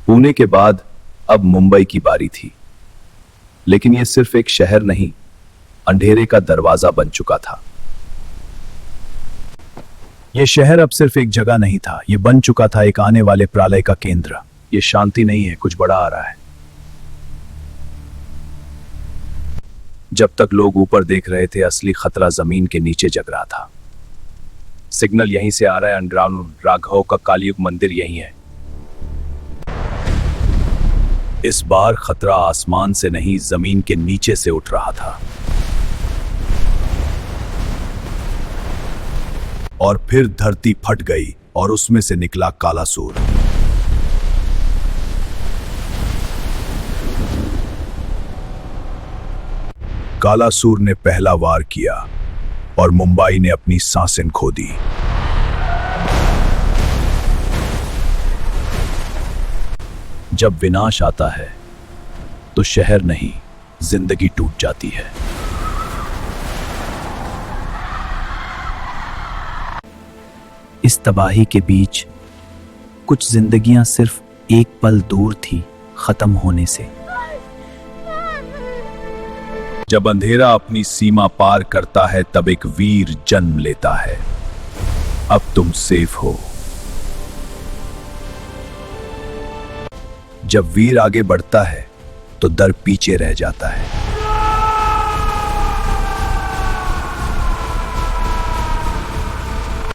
पुणे के बाद अब मुंबई की बारी थी। लेकिन यह सिर्फ एक शहर नहीं, अंधेरे का दरवाजा बन चुका था। यह शहर अब सिर्फ एक जगह नहीं था, यह बन चुका था एक आने वाले प्रलय का केंद्र। यह शांति नहीं है, कुछ बड़ा आ रहा है। जब तक लोग ऊपर देख रहे थे, असली खतरा जमीन के नीचे जग रहा था। सिग्नल यहीं से आ रहा है, अंडरग्राउंड राघव का कालयुग मंदिर यहीं है। इस बार खतरा आसमान से नहीं, जमीन के नीचे से उठ रहा था। और फिर धरती फट गई और उसमें से निकला कालासुर। कालासुर ने पहला वार किया और मुंबई ने अपनी सांसें खो दी। जब विनाश आता है तो शहर नहीं, जिंदगी टूट जाती है। इस तबाही के बीच कुछ जिंदगियां सिर्फ एक पल दूर थी खत्म होने से। जब अंधेरा अपनी सीमा पार करता है, तब एक वीर जन्म लेता है। अब तुम सेफ हो। जब वीर आगे बढ़ता है तो डर पीछे रह जाता है।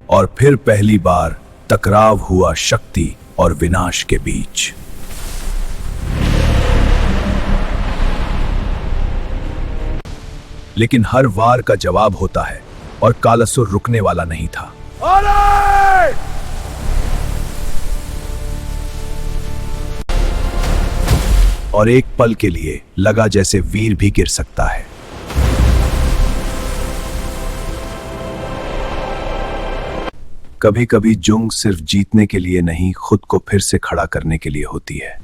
और फिर पहली बार टकराव हुआ शक्ति और विनाश के बीच। लेकिन हर वार का जवाब होता है और कालासुर रुकने वाला नहीं था। और एक पल के लिए लगा जैसे वीर भी गिर सकता है। कभी कभी जंग सिर्फ जीतने के लिए नहीं, खुद को फिर से खड़ा करने के लिए होती है।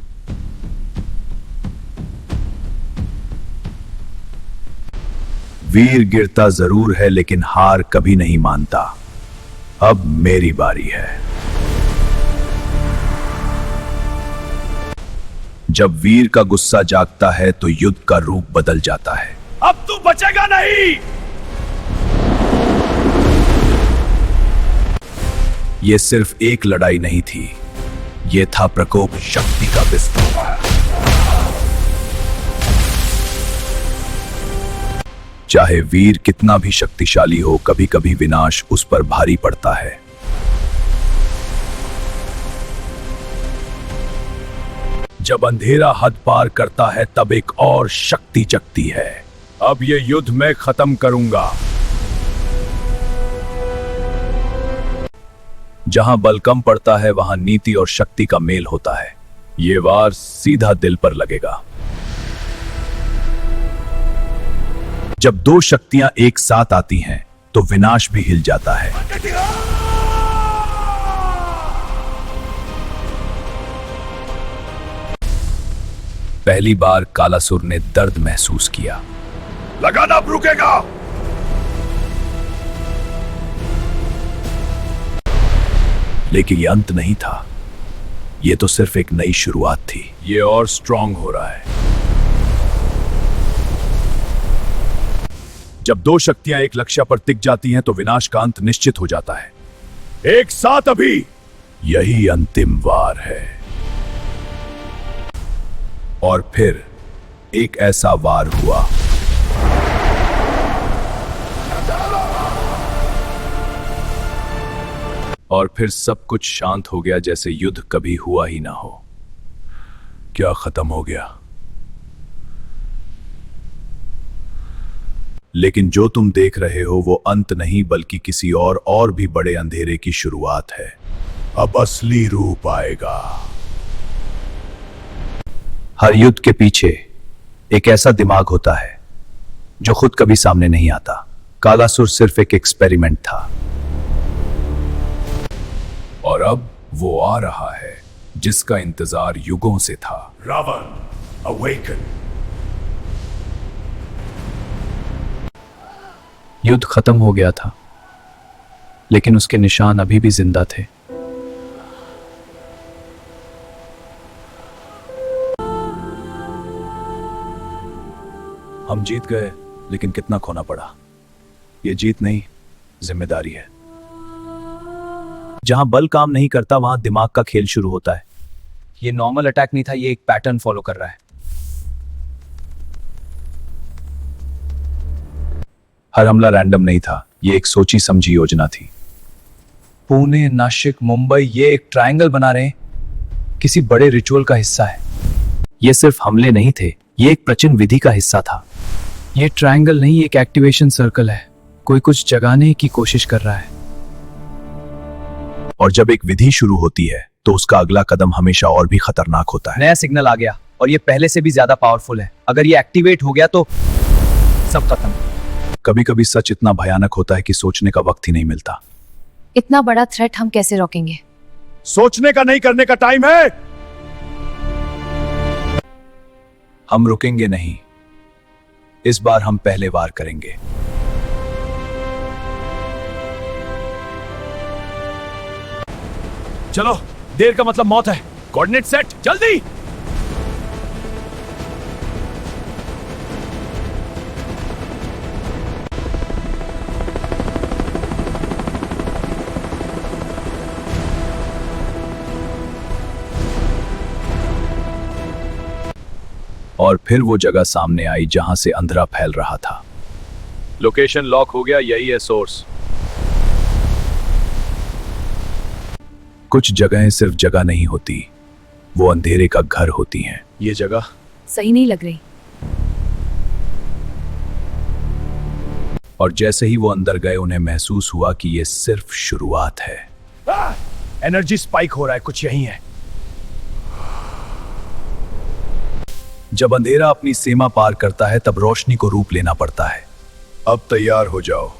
वीर गिरता जरूर है, लेकिन हार कभी नहीं मानता। अब मेरी बारी है। जब वीर का गुस्सा जागता है तो युद्ध का रूप बदल जाता है। अब तू बचेगा नहीं। यह सिर्फ एक लड़ाई नहीं थी, यह था प्रकोप शक्ति का विस्तार। चाहे वीर कितना भी शक्तिशाली हो, कभी कभी विनाश उस पर भारी पड़ता है। जब अंधेरा हद पार करता है, तब एक और शक्ति जगती है। अब यह युद्ध मैं खत्म करूंगा। जहां बल कम पड़ता है, वहां नीति और शक्ति का मेल होता है। यह वार सीधा दिल पर लगेगा। जब दो शक्तियां एक साथ आती हैं, तो विनाश भी हिल जाता है। पहली बार कालासुर ने दर्द महसूस किया। लगाना अब रुकेगा। लेकिन यह अंत नहीं था, यह तो सिर्फ एक नई शुरुआत थी। यह और स्ट्रांग हो रहा है। जब दो शक्तियां एक लक्ष्य पर टिक जाती हैं, तो विनाश का अंत निश्चित हो जाता है। एक साथ अभी। यही अंतिम वार है। और फिर एक ऐसा वार हुआ। और फिर सब कुछ शांत हो गया, जैसे युद्ध कभी हुआ ही ना हो। क्या खत्म हो गया? लेकिन जो तुम देख रहे हो वो अंत नहीं, बल्कि किसी और भी बड़े अंधेरे की शुरुआत है। अब असली रूप आएगा। हर युद्ध के पीछे एक ऐसा दिमाग होता है जो खुद कभी सामने नहीं आता। कालासुर सिर्फ एक एक्सपेरिमेंट था। और अब वो आ रहा है जिसका इंतजार युगों से था। रावण अवेकन। युद्ध खत्म हो गया था, लेकिन उसके निशान अभी भी जिंदा थे। हम जीत गए, लेकिन कितना खोना पड़ा। ये जीत नहीं, जिम्मेदारी है। जहां बल काम नहीं करता वहां दिमाग का खेल शुरू होता है। ये नॉर्मल अटैक नहीं था, ये एक पैटर्न फॉलो कर रहा है। हर हमला रैंडम नहीं था, ये एक सोची समझी योजना थी। पुणे, नासिक, मुंबई, ये एक ट्रायंगल बना रहे हैं, किसी बड़े रिचुअल का हिस्सा है। ये सिर्फ हमले नहीं थे, ये एक प्राचीन विधि का हिस्सा था। ये ट्रायंगल नहीं, एक एक्टिवेशन सर्कल है। कोई कुछ जगाने की कोशिश कर रहा है। और जब एक विधि शुरू होती है तो उसका अगला कदम हमेशा और भी खतरनाक होता है। नया सिग्नल आ गया और ये पहले से भी ज्यादा पावरफुल है। अगर ये एक्टिवेट हो गया तो सब खत्म। कभी कभी सच इतना भयानक होता है कि सोचने का वक्त ही नहीं मिलता। इतना बड़ा थ्रेट हम कैसे रोकेंगे? सोचने का नहीं, करने का टाइम है। हम रुकेंगे नहीं, इस बार हम पहले वार करेंगे। चलो, देर का मतलब मौत है। कोऑर्डिनेट सेट, जल्दी। और फिर वो जगह सामने आई जहां से अंधेरा फैल रहा था। लोकेशन लॉक हो गया, यही है सोर्स। कुछ जगहें सिर्फ जगह नहीं होती, वो अंधेरे का घर होती हैं। ये जगह सही नहीं लग रही। और जैसे ही वो अंदर गए उन्हें महसूस हुआ कि ये सिर्फ शुरुआत है। एनर्जी स्पाइक हो रहा है, कुछ यही है। जब अंधेरा अपनी सीमा पार करता है तब रोशनी को रूप लेना पड़ता है। अब तैयार हो जाओ,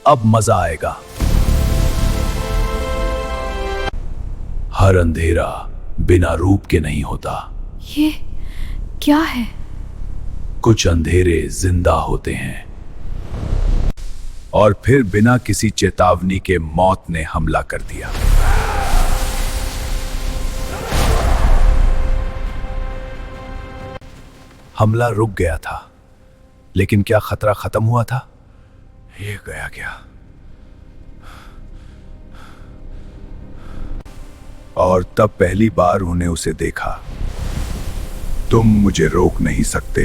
अब मजा आएगा। हर अंधेरा बिना रूप के नहीं होता। ये क्या है? कुछ अंधेरे जिंदा होते हैं और फिर बिना किसी चेतावनी के मौत ने हमला कर दिया। हमला रुक गया था, लेकिन क्या खतरा खत्म हुआ था? ये गया क्या? और तब पहली बार उन्हें उसे देखा। तुम मुझे रोक नहीं सकते।